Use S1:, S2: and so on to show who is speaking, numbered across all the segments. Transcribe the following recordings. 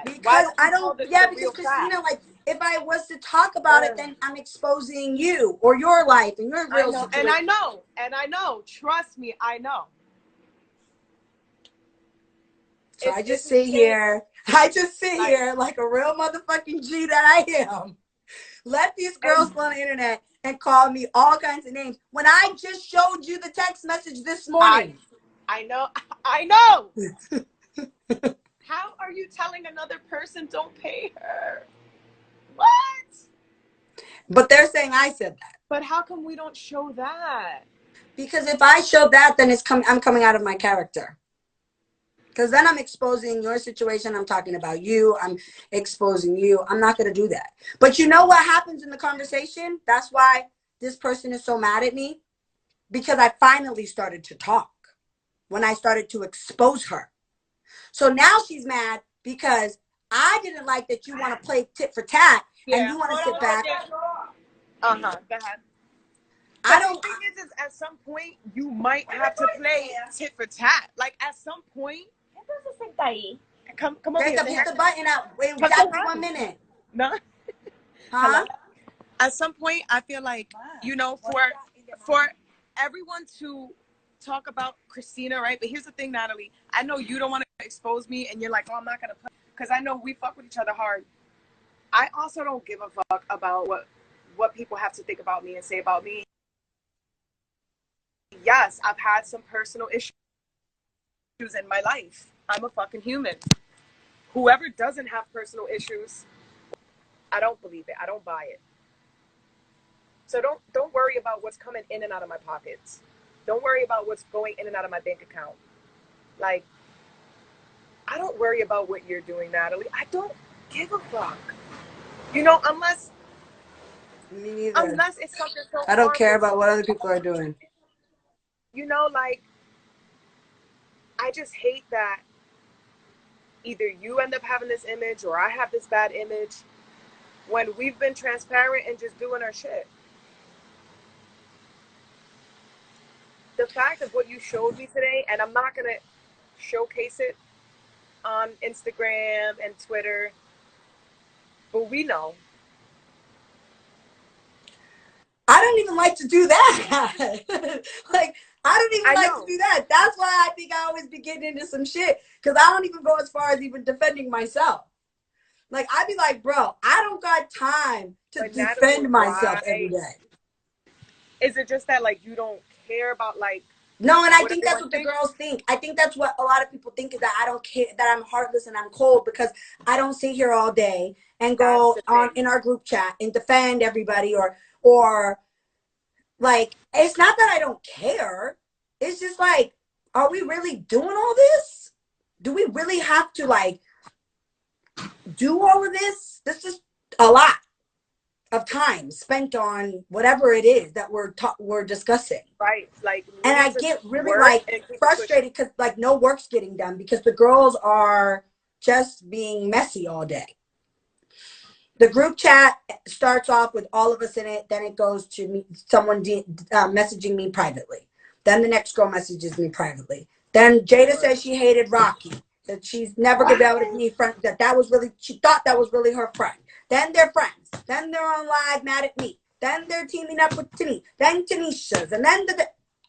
S1: Why
S2: Because
S1: don't
S2: I
S1: you tell
S2: don't,
S1: the
S2: yeah,
S1: real
S2: because Christina,
S1: facts?
S2: like, if I was to talk about it, then I'm exposing you or your life and your
S1: I
S2: real
S1: know,
S2: situation.
S1: and I know. Trust me, I know.
S2: So I just sit here like a real motherfucking G that I am. Let these girls go on the internet and call me all kinds of names when I just showed you the text message this morning.
S1: I know. I know. How are you telling another person don't pay her? What?
S2: But they're saying I said that.
S1: But how come we don't show that?
S2: Because if I show that, then I'm coming out of my character. Because then I'm exposing your situation. I'm talking about you. I'm exposing you. I'm not going to do that. But you know what happens in the conversation? That's why this person is so mad at me. Because I finally started to talk when I started to expose her. So now she's mad because I didn't like that you want to play tit for tat and you want to sit back.
S1: Go ahead.
S2: I don't.
S1: The thing is, at some point, you might have to play tit for tat. Like, at some point, come over here.
S2: Hit the button out. Wait, exactly 1 minute.
S1: No.
S2: Huh?
S1: At some point, I feel like, you know, for everyone to talk about Christina, right? But here's the thing, Natalie. I know you don't want to expose me, and you're like, oh, I'm not going to play. Because I know we fuck with each other hard. I also don't give a fuck about what people have to think about me and say about me. Yes, I've had some personal issues in my life. I'm a fucking human. Whoever doesn't have personal issues, I don't believe it. I don't buy it. So don't worry about what's coming in and out of my pockets. Don't worry about what's going in and out of my bank account. Like, I don't worry about what you're doing, Natalie. I don't give a fuck. You know, unless
S2: Me neither.
S1: Unless it's something so
S2: I don't care about what other people are doing.
S1: You know, like, I just hate that either you end up having this image or I have this bad image when we've been transparent and just doing our shit. The fact of what you showed me today, and I'm not going to showcase it on Instagram and Twitter, but we know.
S2: I don't even like to do that. Like, I don't even like to do that. That's why I think I always be getting into some shit, because I don't even go as far as even defending myself. Like, I'd be like, bro, I don't got time to defend myself every day.
S1: Is it just that, like, you don't care about, like...
S2: No, and I think that's what the girls think. I think that's what a lot of people think, is that I don't care, that I'm heartless and I'm cold because I don't sit here all day and go on in our group chat and defend everybody or like, it's not that I don't care. It's just like, are we really doing all this? Do we really have to, like, do all of this? This is a lot of time spent on whatever it is that we're discussing.
S1: Right. Like,
S2: and I get really like frustrated because like no work's getting done because the girls are just being messy all day. The group chat starts off with all of us in it. Then it goes to me, someone messaging me privately. Then the next girl messages me privately. Then Jada says she hated Rocky, that she's never going to be able to be friend. That was really, she thought that was really her friend. Then they're friends. Then they're on live mad at me. Then they're teaming up with Tini. Then Tanisha's. And then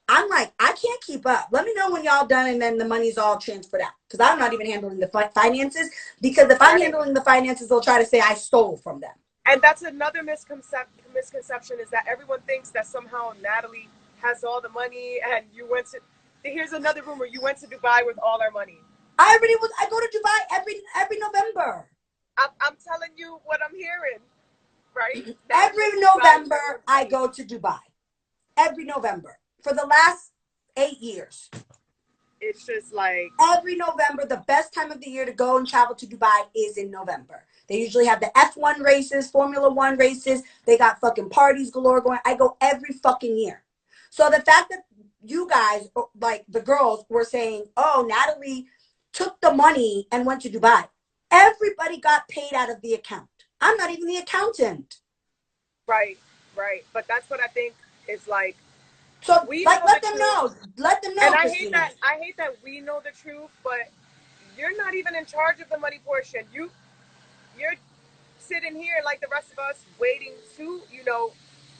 S2: I'm like, I can't keep up. Let me know when y'all done and then the money's all transferred out. Because I'm not even handling the finances. Because if I'm handling the finances, they'll try to say I stole from them.
S1: And that's another misconception is that everyone thinks that somehow Natalie has all the money and you went to... Here's another rumor. You went to Dubai with all our money.
S2: I go to Dubai every November.
S1: I'm telling you what I'm hearing. Right?
S2: Every November, I go to Dubai. Every November. For the last 8 years.
S1: It's just like...
S2: Every November, the best time of the year to go and travel to Dubai is in November. They usually have the F1 races, Formula 1 races. They got fucking parties galore going. I go every fucking year. So the fact that you guys, like the girls, were saying, oh, Natalie took the money and went to Dubai. Everybody got paid out of the account. I'm not even the accountant.
S1: Right. But that's what I think is like...
S2: So, like, let them know. Let them know.
S1: And I hate that we know the truth, but you're not even in charge of the money portion. You're sitting here like the rest of us waiting to,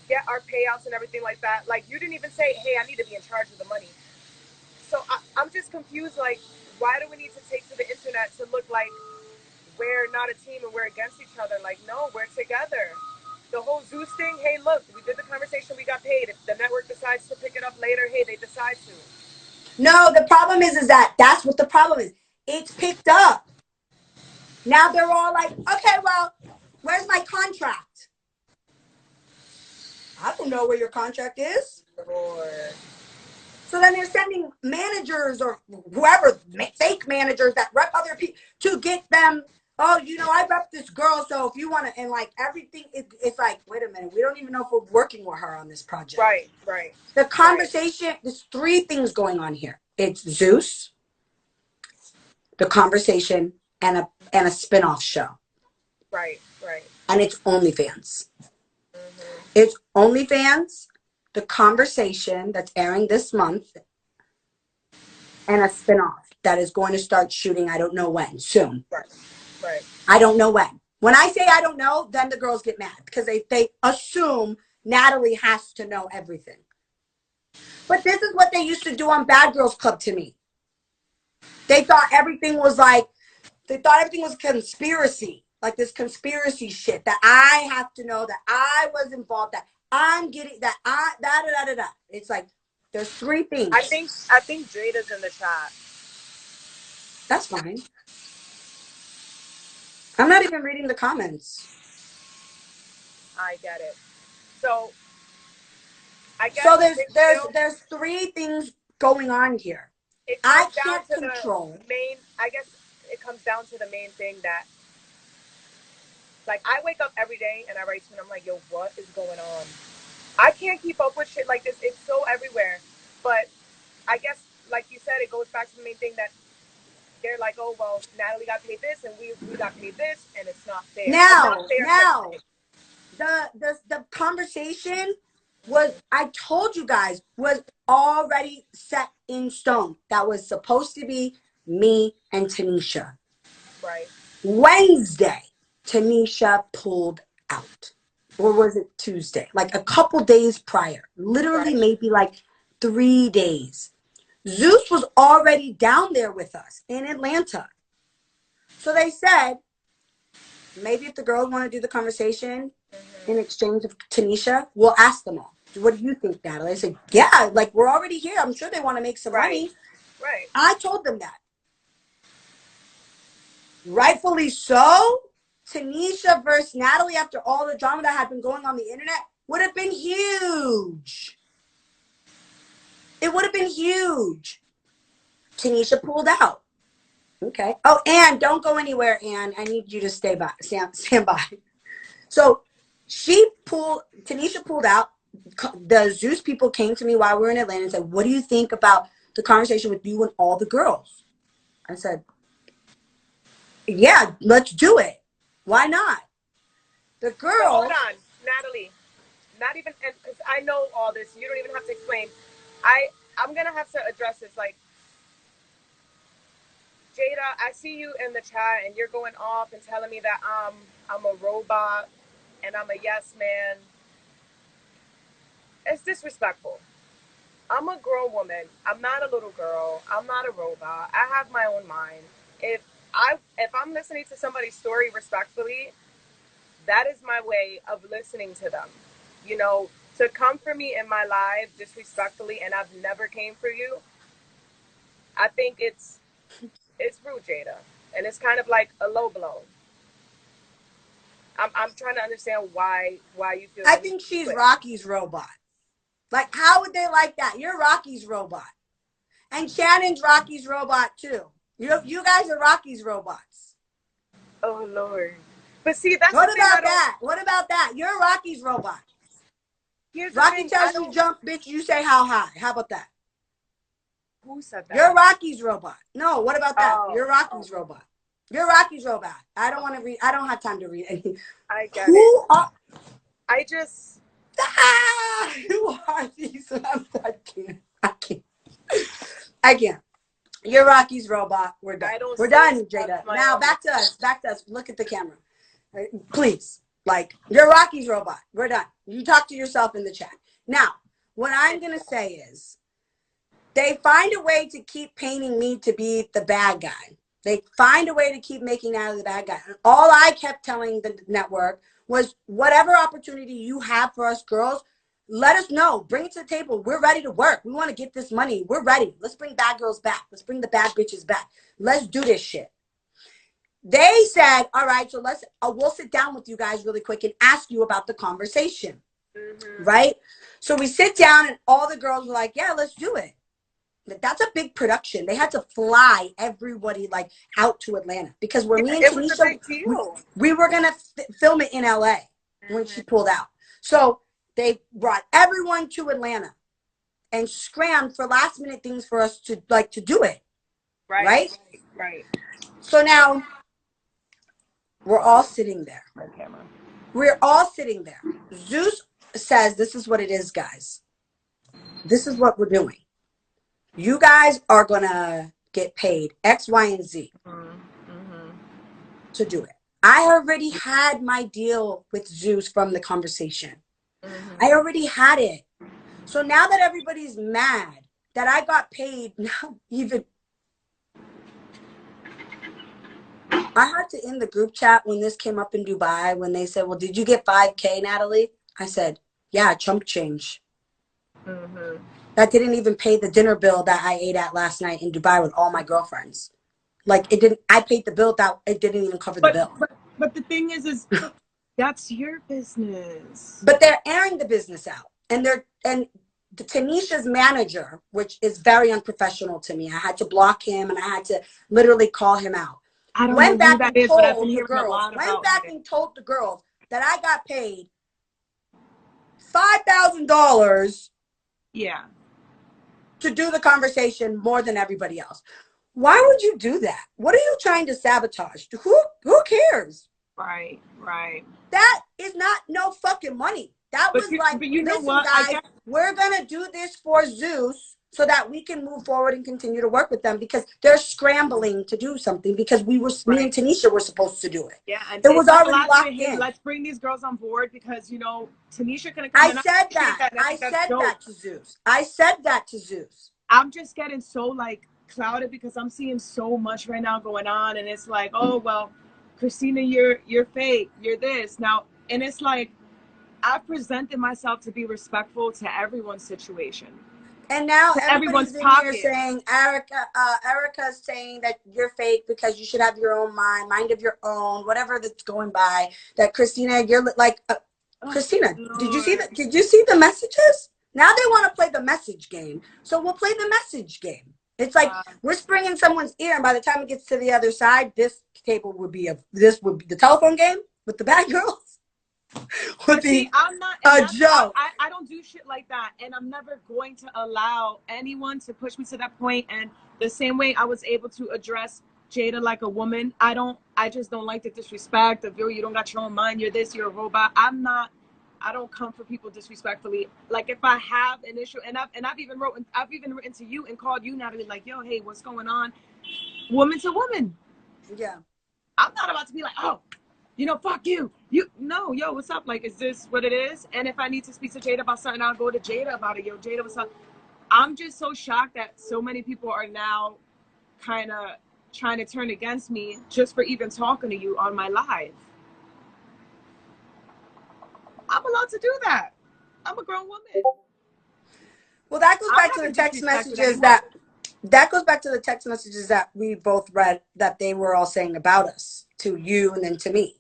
S1: get our payouts and everything like that. Like, you didn't even say, hey, I need to be in charge of the money. So I'm just confused. Like, why do we need to take to the internet to look like we're not a team and we're against each other? Like, no, we're together. The whole Zeus thing, hey, look, we did the conversation, we got paid. If the network decides to pick it up later, hey, they decide to.
S2: No, the problem is that's what the problem is. It's picked up. Now they're all like, okay, well, where's my contract? I don't know where your contract is.
S1: Lord.
S2: So then they're sending managers or whoever, fake managers that rep other people to get them. Oh, I rep this girl, so if you want to, and like everything, it's like, wait a minute, we don't even know if we're working with her on this project.
S1: Right.
S2: The conversation, there's three things going on here. It's Zeus, the conversation, and a spin-off show.
S1: Right.
S2: And it's OnlyFans. Mm-hmm. It's OnlyFans, the conversation that's airing this month, and a spin-off that is going to start shooting, I don't know when, soon.
S1: Right.
S2: I don't know when. When I say I don't know, then the girls get mad because they assume Natalie has to know everything. But this is what they used to do on Bad Girls Club to me. They thought everything was conspiracy, like this conspiracy shit that I have to know, that I was involved, that I'm getting, that I, da. It's like, there's three things.
S1: I think Jada's in the chat.
S2: That's fine. I'm not even reading the comments.
S1: I get it. So I guess
S2: there's three things going on here. I can't control.
S1: I guess it comes down to the main thing that, like, I wake up every day and I write to you and I'm like, yo, what is going on? I can't keep up with shit like this. It's so everywhere. But I guess, like you said, it goes back to the main thing that they're like, oh, well, Natalie got paid this and we got paid this, and it's not fair.
S2: Now, the conversation was, I told you guys, was already set in stone. That was supposed to be me and Tanisha.
S1: Right.
S2: Wednesday, Tanisha pulled out. Or was it Tuesday? Like a couple days prior. Literally maybe like 3 days. Zeus was already down there with us in Atlanta. So they said, maybe if the girls want to do the conversation in exchange of Tanisha, we'll ask them all. What do you think, Natalie? I said, yeah, like we're already here. I'm sure they want to make some money.
S1: Right.
S2: I told them that. Rightfully so. Tanisha versus Natalie, after all the drama that had been going on the internet, would have been huge. It would have been huge. Tanisha pulled out. Okay. Oh, Ann, don't go anywhere, Ann. I need you to stand by. So Tanisha pulled out. The Zeus people came to me while we were in Atlanta and said, what do you think about the conversation with you and all the girls? I said, yeah, let's do it. Why not? The girl.
S1: So hold on, Natalie. Not even, because I know all this. You don't even have to explain. I'm going to have to address this. Like, Jada, I see you in the chat and you're going off and telling me that I'm a robot and I'm a yes man. It's disrespectful. I'm a grown woman. I'm not a little girl. I'm not a robot. I have my own mind. If I'm listening to somebody's story respectfully, that is my way of listening to them. To come for me in my life disrespectfully, and I've never came for you, I think it's rude, Jada. And it's kind of like a low blow. I'm trying to understand why you feel.
S2: I think she's Rocky's robot. Like, how would they like that? You're Rocky's robot. And Shannon's Rocky's robot, too. You guys are Rocky's robots.
S1: Oh, Lord. But see, that's
S2: what about that? What about that? You're Rocky's robot. Rocky tells you jump, bitch, you say how high. How about that?
S1: Who said that?
S2: You're Rocky's robot. No, what about that? You're Rocky's robot. You're Rocky's robot. I don't want to read. I don't have time to read anything.
S1: I get it. I just...
S2: Who are these? I can't. You're Rocky's robot. We're done. We're done, Jada. Now
S1: own.
S2: back to us. Back to us. Look at the camera. Please. Like, you're Rocky's robot. We're done. You talk to yourself in the chat. Now, what I'm going to say is they find a way to keep painting me to be the bad guy. They find a way to keep making Natalie the bad guy. And all I kept telling the network was whatever opportunity you have for us girls, let us know. Bring it to the table. We're ready to work. We want to get this money. We're ready. Let's bring bad girls back. Let's bring the bad bitches back. Let's do this shit. They said, all right, so we'll sit down with you guys really quick and ask you about the conversation. Mm-hmm. Right? So we sit down and all the girls were like, yeah, let's do it. That's a big production. They had to fly everybody like out to Atlanta because me and Tanisha, we were going to film it in LA when she pulled out. So they brought everyone to Atlanta and scrammed for last minute things for us to do it. Right. So now we're all sitting there. We're all sitting there. Zeus says, this is what it is, guys. This is what we're doing. You guys are going to get paid X, Y, and Z to do it. I already had my deal with Zeus from the conversation. I already had it. So now that everybody's mad that I got paid, now even I had to in the group chat when this came up in Dubai, when they said, well, did you get 5K, Natalie? I said, yeah, chump change. That didn't even pay the dinner bill that I ate at last night in Dubai with all my girlfriends. Like, it didn't, I paid the bill that it didn't even cover the bill.
S1: But the thing is that's your business.
S2: But they're airing the business out. And Tanisha's manager, which is very unprofessional to me. I had to block him and I had to literally call him out. Went back and told the girls that I got paid $5,000 to do the conversation more than everybody else. Why would you do that? What are you trying to sabotage? Who cares?
S1: Right.
S2: That is not no fucking money. That was like, you know what, guys, we're gonna do this for Zeus so that we can move forward and continue to work with them because they're scrambling to do something because me and Tanisha were supposed to do it.
S1: Yeah, and
S2: it was already locked in.
S1: Let's bring these girls on board because Tanisha can come.
S2: I said that to Zeus. I said that to Zeus.
S1: I'm just getting so like clouded because I'm seeing so much right now going on, and it's like, oh well, Christina, you're fake, you're this now, and it's like I've presented myself to be respectful to everyone's situation.
S2: And now everyone's in here saying, Erica's saying that you're fake because you should have your own mind of your own, whatever that's going by. That Christina, you're like, Christina, did you see the messages? Now they want to play the message game. So we'll play the message game. It's like we're springing someone's ear, and by the time it gets to the other side, this would be the telephone game with the bad girls.
S1: I'm not
S2: a joke.
S1: I don't do shit like that, and I'm never going to allow anyone to push me to that point. And the same way I was able to address Jada like a woman, I just don't like the disrespect of you don't got your own mind, you're this, you're a robot. I don't come for people disrespectfully. Like if I have an issue, and I've even written to you and called you, Natalie, like, yo, hey, what's going on? Woman to woman.
S2: Yeah.
S1: I'm not about to be like, oh, fuck you. Yo, what's up? Like, is this what it is? And if I need to speak to Jada about something, I'll go to Jada about it. Yo, Jada, what's up? I'm just so shocked that so many people are now kind of trying to turn against me just for even talking to you on my live. I'm allowed to do that. I'm a grown woman.
S2: Well, that goes back to the text messages that we both read that they were all saying about us to you and then to me.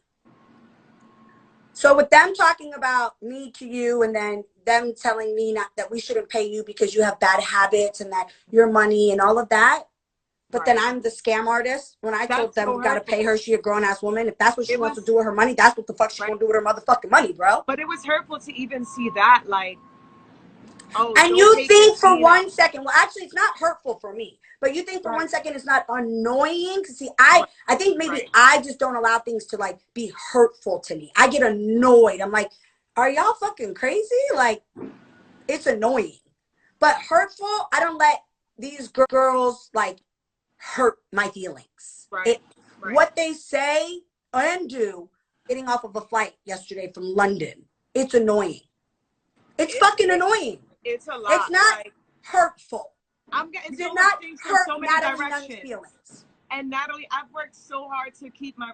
S2: So with them talking about me to you and then them telling me that we shouldn't pay you because you have bad habits and that your money and all of that. But then I'm the scam artist. When I told them we got to pay her, she a grown-ass woman. If that's what she wants to do with her money, that's what the fuck she's going to do with her motherfucking money, bro.
S1: But it was hurtful to even see that, like, oh.
S2: And you think for 1 second, well, actually, it's not hurtful for me. But you think for 1 second it's not annoying? See, I think maybe I just don't allow things to, like, be hurtful to me. I get annoyed. I'm like, are y'all fucking crazy? Like, it's annoying. But hurtful, I don't let these girls, like, hurt my feelings.
S1: Right.
S2: What they say and do, getting off of a flight yesterday from London, it's annoying. It's fucking annoying.
S1: It's a lot.
S2: It's not hurtful.
S1: I'm getting so many things from so many
S2: Natalie
S1: directions.
S2: Nunn's feelings.
S1: And Natalie, I've worked so hard to keep my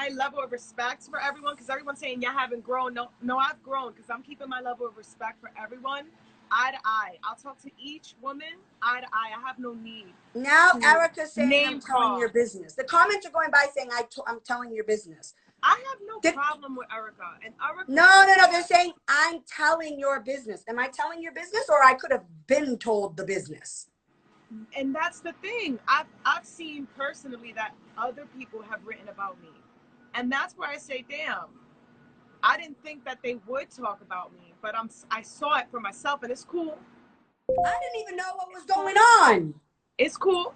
S1: level of respect for everyone, because everyone's saying you haven't grown. No, I've grown, because I'm keeping my level of respect for everyone eye to eye. I'll talk to each woman eye to eye. I have no need.
S2: Now Erica's saying I'm telling your business. The comments are going by saying I'm telling your business.
S1: I have no problem with Erica. And Erica.
S2: No. They're saying I'm telling your business. Am I telling your business, or I could have been told the business?
S1: And that's the thing. I've seen personally that other people have written about me, and that's where I say, damn. I didn't think that they would talk about me, but I saw it for myself, and it's cool.
S2: I didn't even know what was going on.
S1: It's cool.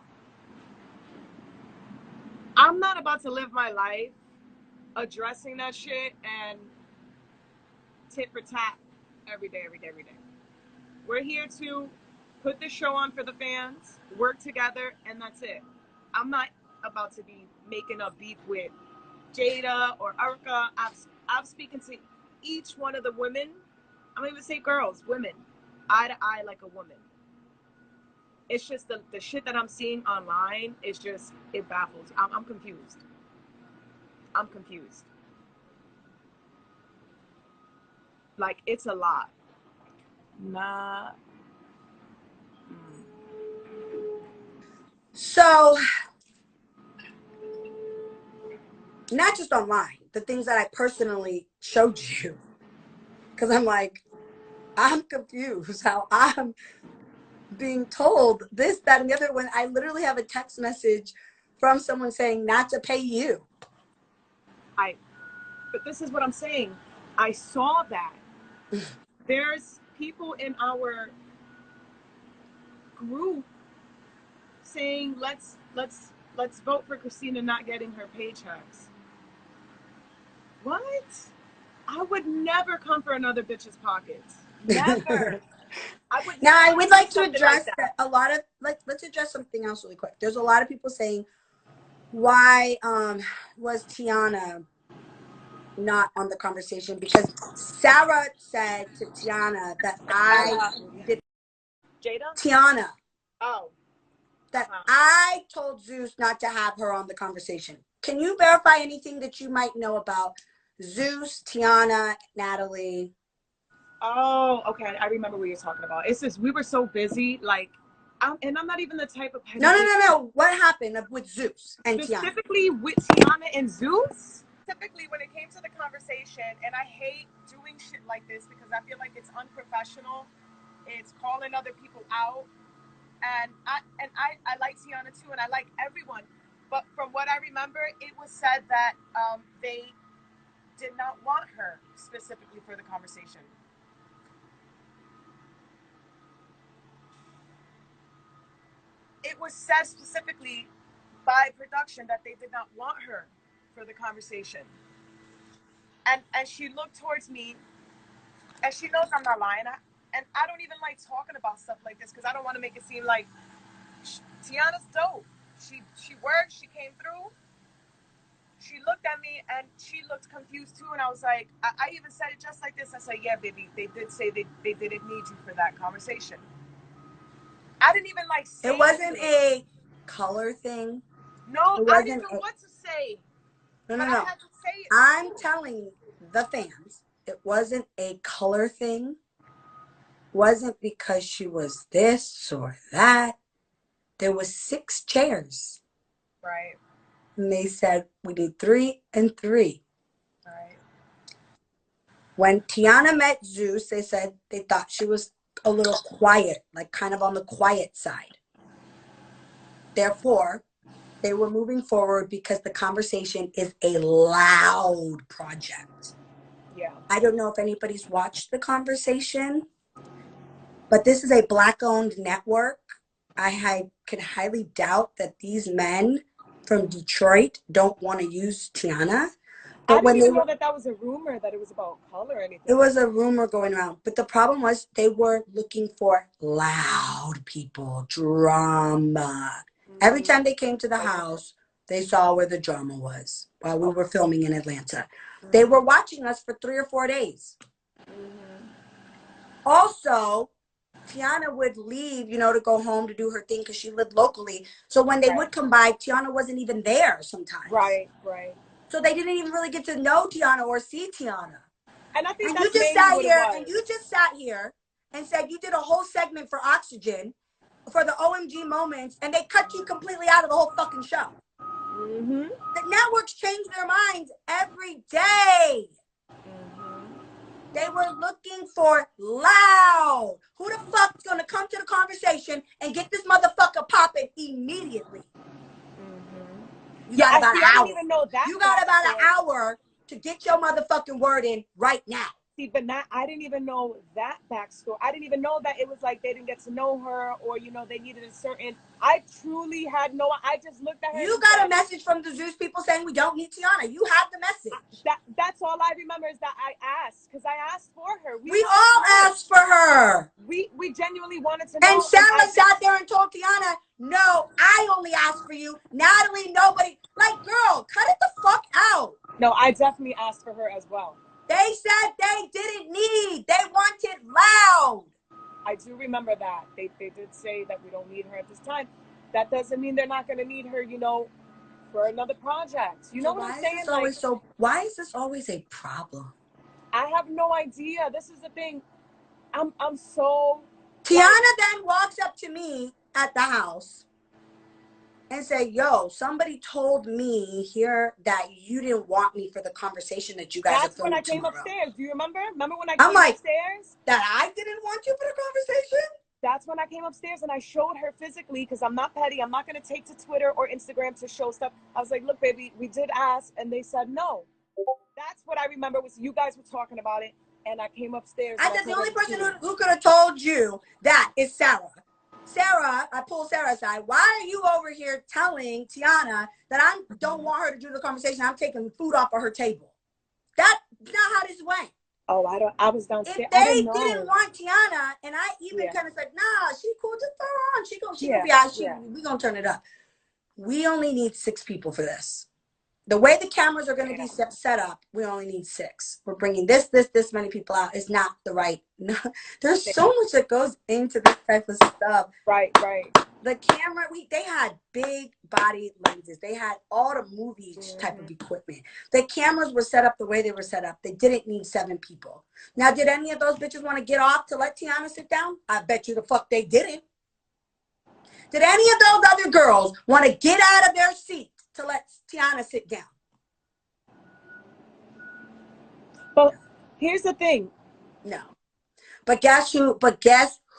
S1: I'm not about to live my life addressing that shit and tit for tat every day. We're here to put the show on for the fans, work together, and that's it. I'm not about to be making a beef with Jada or Erica. I'm speaking to each one of the women. I'm going to even say girls, women, eye to eye like a woman. It's just the shit that I'm seeing online is just, it baffles. I'm confused. I'm confused. Like, it's a lot. Nah.
S2: So, not just online, the things that I personally showed you. Because I'm like, I'm confused how I'm being told this, that, and the other, when I literally have a text message from someone saying not to pay you.
S1: But this is what I'm saying. I saw that. There's people in our group saying let's vote for Christina not getting her paychecks. What? I would never come for another bitch's pockets. Never.
S2: I would like to address like a lot of, let's address something else really quick. There's a lot of people saying, why was Tiana not on the conversation? Because Sarah said to Tiana that I did.
S1: Jada?
S2: Tiana.
S1: Oh.
S2: That I told Zeus not to have her on the conversation. Can you verify anything that you might know about Zeus, Tiana, Natalie?
S1: Oh, okay. I remember what you're talking about. It's just we were so busy, like, I'm not even the type of
S2: No. What happened with Zeus and Tiana?
S1: Specifically with Tiana and Zeus? Typically, when it came to the conversation, and I hate doing shit like this because I feel like it's unprofessional. It's calling other people out. And I like Tiana too, and I like everyone. But from what I remember, it was said that they did not want her specifically for the conversation. It was said specifically by production that they did not want her for the conversation. And she looked towards me, and she knows I'm not lying. And I don't even like talking about stuff like this because I don't want to make it seem like Tiana's dope. She worked, she came through. She looked at me and she looked confused too. And I was like, I even said it just like this. I said, yeah, baby, they did say they didn't need you for that conversation. I didn't even like say
S2: it. Wasn't a color thing.
S1: No, I didn't know what to say.
S2: No.
S1: I had to say it.
S2: I'm telling the fans, it wasn't a color thing. Wasn't because she was this or that. There was 6 chairs.
S1: Right.
S2: And they said, we need 3 and 3.
S1: Right.
S2: When Tiana met Zeus, they said they thought she was a little quiet, like kind of on the quiet side. Therefore, they were moving forward because the conversation is a loud project.
S1: Yeah.
S2: I don't know if anybody's watched the conversation, but this is a Black-owned network. I could highly doubt that these men from Detroit don't want to use Tiana.
S1: But I didn't even know that was a rumor, that it was about color or anything.
S2: It was a rumor going around. But the problem was they were looking for loud people, drama. Every time they came to the house, they saw where the drama was while we were filming in Atlanta. They were watching us for 3 or 4 days. Also, Tiana would leave, you know, to go home to do her thing because she lived locally. So when they would come by, Tiana wasn't even there sometimes.
S1: Right.
S2: So they didn't even really get to know Tiana or see Tiana.
S1: And I think
S2: and
S1: that's
S2: you just
S1: mainly
S2: sat
S1: what
S2: here
S1: it was.
S2: and you just sat here and said you did a whole segment for Oxygen for the OMG moments, and they cut you completely out of the whole fucking show. The networks change their minds every day. They were looking for loud. Who the fuck's gonna come to the conversation and get this motherfucker popping immediately? You got about an hour.
S1: I didn't even know that.
S2: You got about an hour to get your motherfucking word in right now.
S1: See, but I didn't even know that backstory. I didn't even know that it was like they didn't get to know her, or you know, they needed a certain. I truly had no. I just looked at her.
S2: You got a message from the Zeus people saying we don't need Tiana. You have the message.
S1: That's all I remember is that I asked, because I asked for her.
S2: We all asked for her.
S1: We genuinely wanted to know.
S2: And Sarah sat there and told Tiana, "No, I only asked for you, Natalie. Nobody." Like, girl, cut it the fuck out.
S1: No, I definitely asked for her as well.
S2: They said they didn't need. They wanted loud.
S1: I do remember that. They did say that we don't need her at this time. That doesn't mean they're not going to need her, you know, for another project. You know what I'm saying?
S2: Why is this always a problem?
S1: I have no idea. This is the thing. I'm so...
S2: Tiana then walks up to me at the house and say, "Yo, somebody told me here that you didn't want me for the conversation that you guys are filming tomorrow."
S1: That's when I came upstairs. Do you remember? Remember when I came upstairs?
S2: That I didn't want you for the conversation?
S1: That's when I came upstairs and I showed her physically, because I'm not petty. I'm not going to take to Twitter or Instagram to show stuff. I was like, "Look, baby, we did ask," and they said no. That's what I remember, was you guys were talking about it, and I came upstairs.
S2: I said the only person who could have told you that is Sarah. Sarah, I pulled Sarah aside. "Why are you over here telling Tiana that I don't want her to do the conversation? I'm taking food off of her table." That's not how this went.
S1: Oh, I was downstairs.
S2: If they didn't want Tiana, and I even kind of said, "Nah, she cool, just throw her on. She gonna be out. We gonna turn it up." We only need 6 people for this. The way the cameras are going to be set up, we only need 6. We're bringing this many people out. It's not the right. No, there's so much that goes into this type of stuff.
S1: Right.
S2: The camera, they had big body lenses. They had all the movie type of equipment. The cameras were set up the way they were set up. They didn't need 7 people. Now, did any of those bitches want to get off to let Tiana sit down? I bet you the fuck they didn't. Did any of those other girls want to get out of their seat to let Tiana sit down?
S1: But here's the thing.
S2: No. But guess who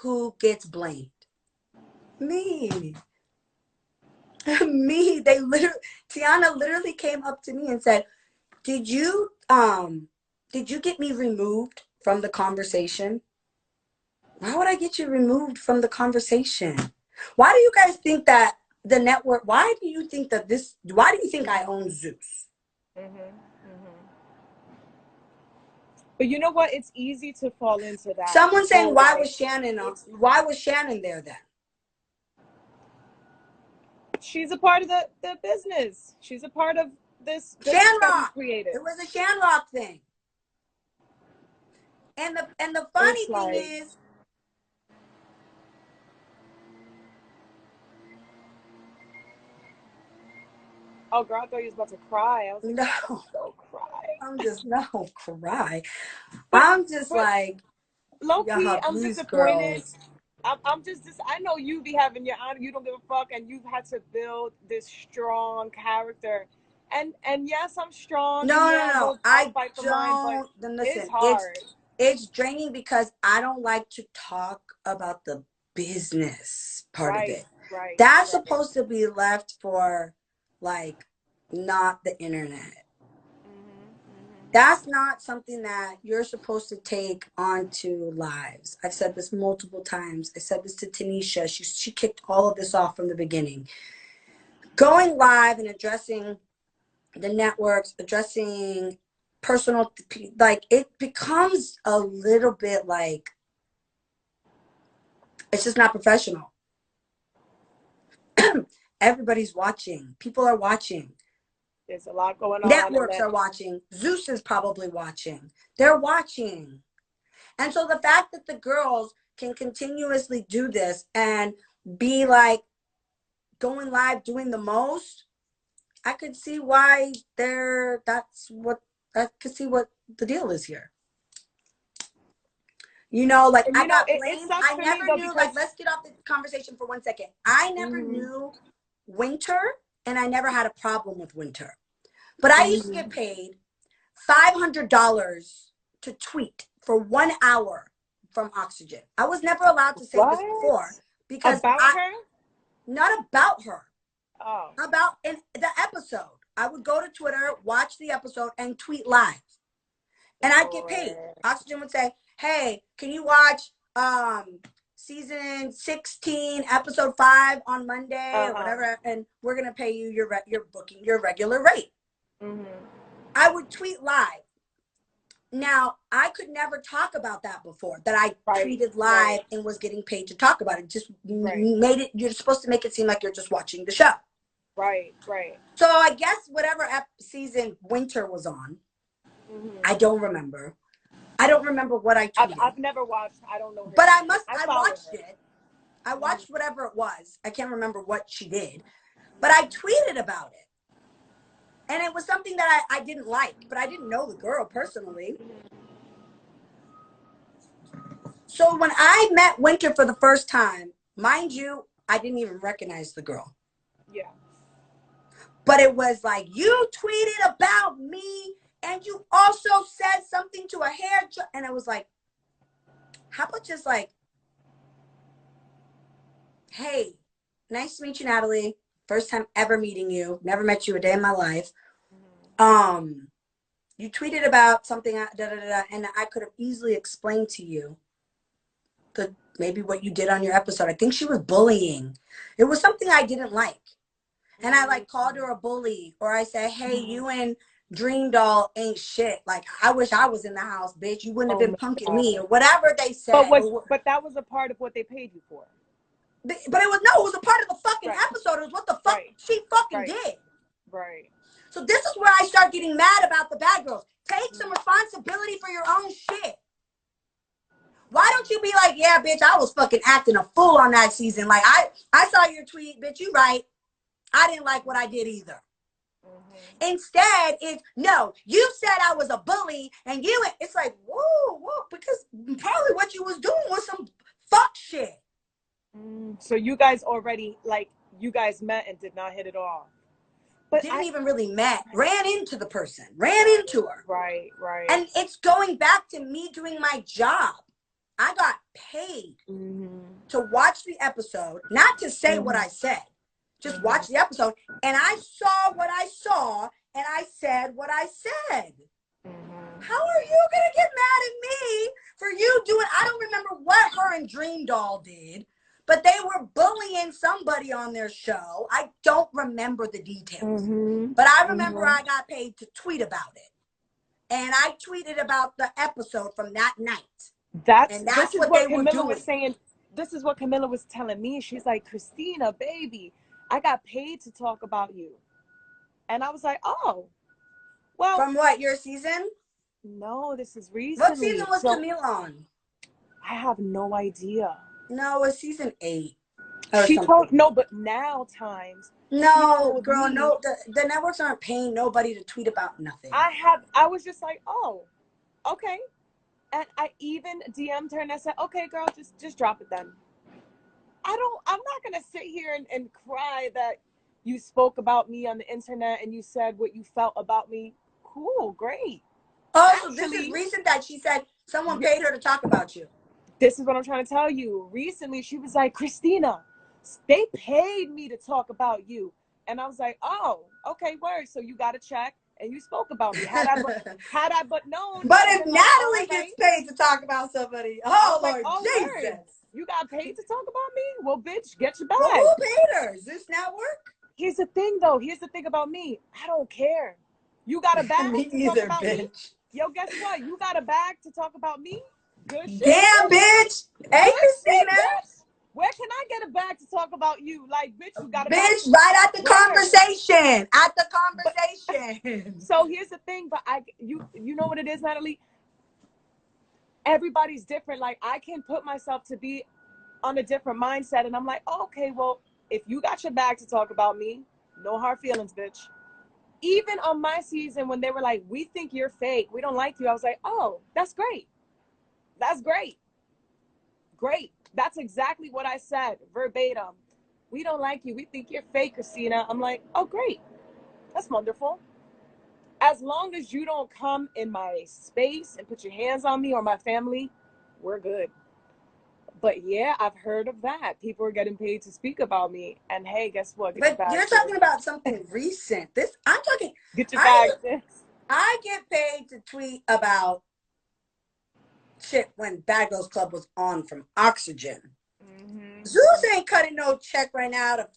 S2: who gets blamed? Me. Me. Tiana literally came up to me and said, did you get me removed from the conversation? Why would I get you removed from the conversation? Why do you guys think that the network, why do you think I own Zeus?
S1: But you know what? It's easy to fall into that.
S2: Someone's saying, why was Shannon there then?
S1: She's a part of the business. She's a part of this
S2: Shamrock
S1: created.
S2: It was a Shamrock thing. And the funny thing is,
S1: oh, girl, I thought you was about to cry. I was like,
S2: no,
S1: so cry.
S2: I'm just no cry. I'm just like,
S1: low-key, I'm disappointed. I'm just I know you be having your honor. You don't give a fuck, and you've had to build this strong character. And yes, I'm strong.
S2: No. I don't. Then listen,
S1: it's hard.
S2: It's draining because I don't like to talk about the business part of it.
S1: Right.
S2: That's supposed to be left for, like, not the internet. That's not something that you're supposed to take onto lives. I've said this multiple times. I said this to Tanisha. She kicked all of this off from the beginning. Going live and addressing the networks, addressing personal, like, it becomes a little bit like, it's just not professional. everybody's watching. People are watching.
S1: There's a lot going on.
S2: Networks are watching. Zeus is probably watching. They're watching. And so the fact that the girls can continuously do this and be like going live, doing the most, I could see why I could see what the deal is here. You know, like I got blamed. I never knew, like, let's get off the conversation for 1 second. I never knew Winter, and I never had a problem with Winter. But I used to get paid $500 to tweet for 1 hour from Oxygen. I was never allowed to say this before because
S1: about her?
S2: Not about her.
S1: Oh.
S2: About in the episode. I would go to Twitter, watch the episode, and tweet live. And I'd get paid. Oxygen would say, hey, can you watch season 16, episode 5 on Monday or whatever? And we're going to pay you your booking, your regular rate. I would tweet live. Now, I could never talk about that before, that I tweeted live and was getting paid to talk about it. Just made it, you're supposed to make it seem like you're just watching the show.
S1: Right.
S2: So I guess whatever season Winter was on, I don't remember. I don't remember what I tweeted.
S1: I've never watched. I don't know.
S2: But I watched it. I watched whatever it was. I can't remember what she did. But I tweeted about it. And it was something that I didn't like. But I didn't know the girl personally. So when I met Winter for the first time, mind you, I didn't even recognize the girl.
S1: Yeah.
S2: But it was like, you tweeted about me. And you also said something to a and I was like, how about just like, hey, nice to meet you, Natalie. First time ever meeting you. Never met you a day in my life. You tweeted about something, and I could have easily explained to you maybe what you did on your episode. I think she was bullying. It was something I didn't like. And I like called her a bully, or I said, hey, you and Dream Doll ain't shit. Like, I wish I was in the house, bitch. You wouldn't have been punking me, or whatever they said.
S1: But that was a part of what they paid you for.
S2: But it was a part of the fucking episode. It was what the fuck she fucking did.
S1: Right.
S2: So this is where I start getting mad about the bad girls. Take some responsibility for your own shit. Why don't you be like, yeah, bitch, I was fucking acting a fool on that season. Like, I saw your tweet, bitch, you right. I didn't like what I did either. Instead, it's, no, you said I was a bully, and it's like, whoa, because probably what you was doing was some fuck shit.
S1: So you guys already, like, you guys met and did not hit it off.
S2: But didn't even really met. Ran into the person. Ran into her.
S1: Right.
S2: And it's going back to me doing my job. I got paid to watch the episode, not to say what I said. Just watch the episode. And I saw what I saw, and I said what I said. How are you going to get mad at me for you doing, I don't remember what her and Dream Doll did, but they were bullying somebody on their show. I don't remember the details. But I remember I got paid to tweet about it. And I tweeted about the episode from that night. That's what they were doing.
S1: Was saying. This is what Camilla was telling me. She's like, Christina, baby, I got paid to talk about you. And I was like, oh, well.
S2: From what, your season?
S1: No, this is recently.
S2: What season was Camille on?
S1: I have no idea.
S2: No, it was season 8.
S1: She told, no, but now times.
S2: No, girl, no, the networks aren't paying nobody to tweet about nothing.
S1: I was just like, oh, okay. And I even DM'd her and I said, okay, girl, just drop it then. I'm not going to sit here and cry that you spoke about me on the internet and you said what you felt about me. Cool, great.
S2: Oh, actually, so this is recent that she said someone paid her to talk about you.
S1: This is what I'm trying to tell you. Recently, she was like, Christina, they paid me to talk about you. And I was like, oh, okay, word. So you got a check and you spoke about me. Had I but known.
S2: But if Natalie gets paid to talk about somebody, oh, Lord, like, oh, Jesus.
S1: Word. You got paid to talk about me? Well, bitch, get your bag.
S2: Well, who paid her? Zeus Network?
S1: Here's the thing, though. Here's the thing about me. I don't care. You got a bag
S2: me
S1: to
S2: either,
S1: talk about
S2: bitch.
S1: Me? Yo, guess what? You got a bag to talk about me? Good shit.
S2: Damn, bitch. Hey, Christina.
S1: Where can I get a bag to talk about you? Like, bitch, you got a bag?
S2: Bitch, right at the
S1: Where?
S2: conversation. At the
S1: But,
S2: conversation.
S1: so here's the thing, but you know what it is, Natalie? Everybody's different. Like, I can put myself to be on a different mindset, and I'm like, oh, okay, well, if you got your bag to talk about me, no hard feelings, bitch. Even on my season, when they were like, we think you're fake, we don't like you, I was like, oh, that's great. That's great. Great. That's exactly what I said, verbatim. We don't like you. We think you're fake, Christina. I'm like, oh, great. That's wonderful. As long as you don't come in my space and put your hands on me or my family, we're good. But yeah, I've heard of that. People are getting paid to speak about me. And hey, guess what? Get your
S2: But
S1: bag,
S2: you're
S1: sis.
S2: talking about something recent. I'm talking,
S1: Get your
S2: I
S1: bag,
S2: get,
S1: sis.
S2: I get paid to tweet about shit when Bad Girls Club was on from Oxygen.
S1: Mm-hmm.
S2: Zeus ain't cutting no check right now to